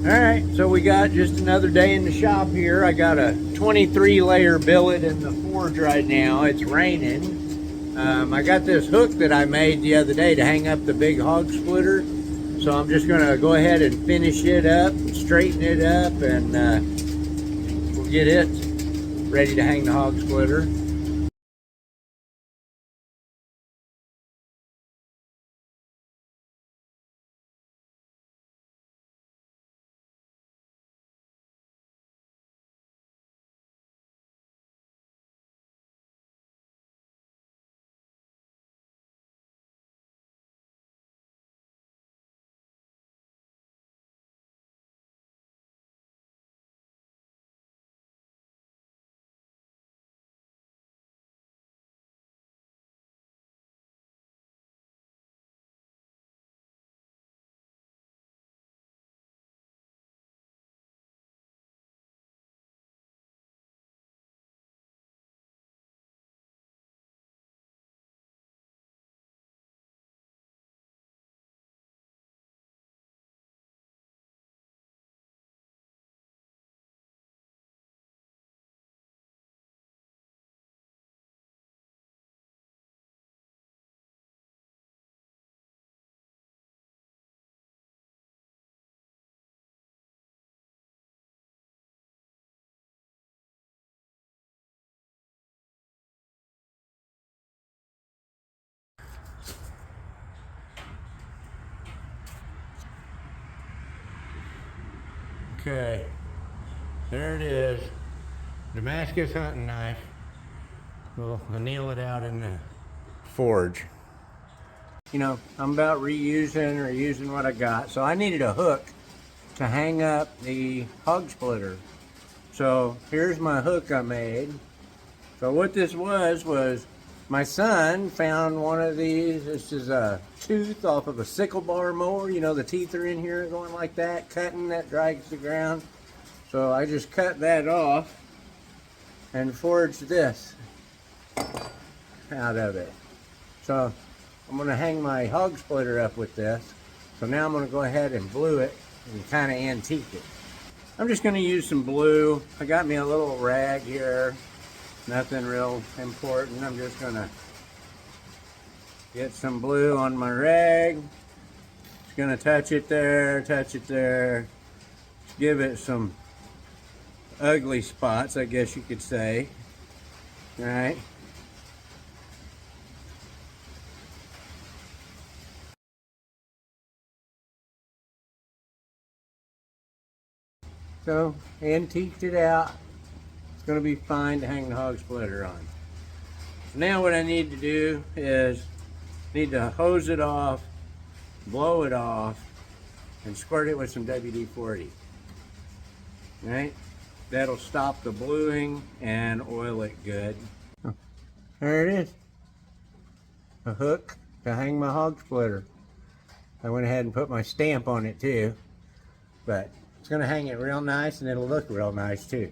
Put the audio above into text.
Alright, so we got just another day in the shop here. I got a 23 layer billet in the forge right now. It's raining. I got this hook that I made the other day to hang up the big hog splitter. So I'm just going to go ahead and finish it up, and straighten it up, and we'll get it ready to hang the hog splitter. Okay, there it is. Damascus hunting knife. We'll anneal it out in the forge. You know, I'm about reusing or using what I got. So I needed a hook to hang up the hog splitter. So here's my hook I made. So what this was my son found one of these. This is a tooth off of a sickle bar mower. You know, the teeth are in here going like that, cutting that drags the ground. So I just cut that off and forged this out of it. So I'm going to hang my hog splitter up with this. So now I'm going to go ahead and glue it and kind of antique it. I'm just going to use some glue. I got me a little rag here. Nothing real important. I'm just going to get some glue on my rag. Just going to touch it there, touch it there. Just give it some ugly spots, I guess you could say. All right. So, antiqued it out. It's going to be fine to hang the hog splitter on. So now what I need to do is need to hose it off, blow it off, and squirt it with some WD-40. Right? That'll stop the bluing and oil it good. There it is. A hook to hang my hog splitter. I went ahead and put my stamp on it too, but it's going to hang it real nice and it'll look real nice too.